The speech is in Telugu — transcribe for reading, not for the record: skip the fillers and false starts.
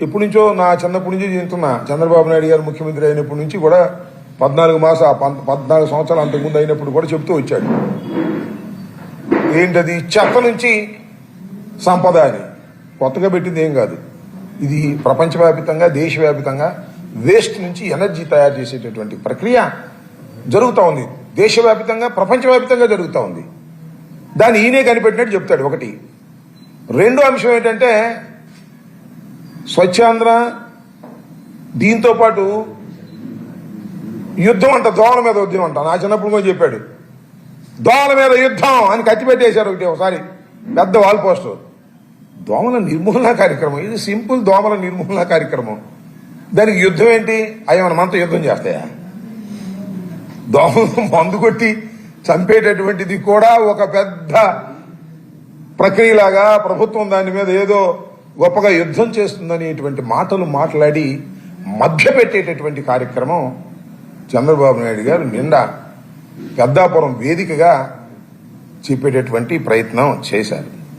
ఎప్పటి నుంచో నా చిన్నప్పటి నుంచి చెప్తున్నా, చంద్రబాబు నాయుడు గారు ముఖ్యమంత్రి అయినప్పటి నుంచి కూడా 14 సంవత్సరాలు అంతకుముందు అయినప్పుడు కూడా చెప్తూ వచ్చాడు. ఏంటది? చెత్త నుంచి సంపద అని. కొత్తగా పెట్టింది ఏం కాదు. ఇది ప్రపంచవ్యాప్తంగా, దేశవ్యాప్తంగా వేస్ట్ నుంచి ఎనర్జీ తయారు చేసేటటువంటి ప్రక్రియ జరుగుతూ ఉంది. దేశవ్యాప్తంగా, ప్రపంచవ్యాప్తంగా జరుగుతూ ఉంది. దాన్ని ఈయనే కనిపెట్టినట్టు చెప్తాడు. ఒకటి. రెండో అంశం ఏంటంటే స్వచ్ఛాంధ్ర, దీంతో పాటు యుద్ధం అంట, దోమల మీద యుద్ధం అంట. నా చిన్నప్పుడు కూడా చెప్పాడు, దోమల మీద యుద్ధం అని కత్తి పెట్టేశారు ఒకసారి పెద్ద వాల్ పోస్టర్. దోమల నిర్మూలన కార్యక్రమం ఇది. సింపుల్ దోమల నిర్మూలన కార్యక్రమం. దానికి యుద్ధం ఏంటి? అవి మనతో యుద్ధం చేస్తాయా? దోమలు మందు కొట్టి చంపేటటువంటిది కూడా ఒక పెద్ద ప్రక్రియలాగా ప్రభుత్వం దాని మీద ఏదో గొప్పగా యుద్ధం చేస్తుందనేటువంటి మాటలు మాట్లాడి మభ్యపెట్టేటటువంటి కార్యక్రమం చంద్రబాబు నాయుడు గారు నిండా పెద్దాపురం వేదికగా చెప్పేటటువంటి ప్రయత్నం చేశారు.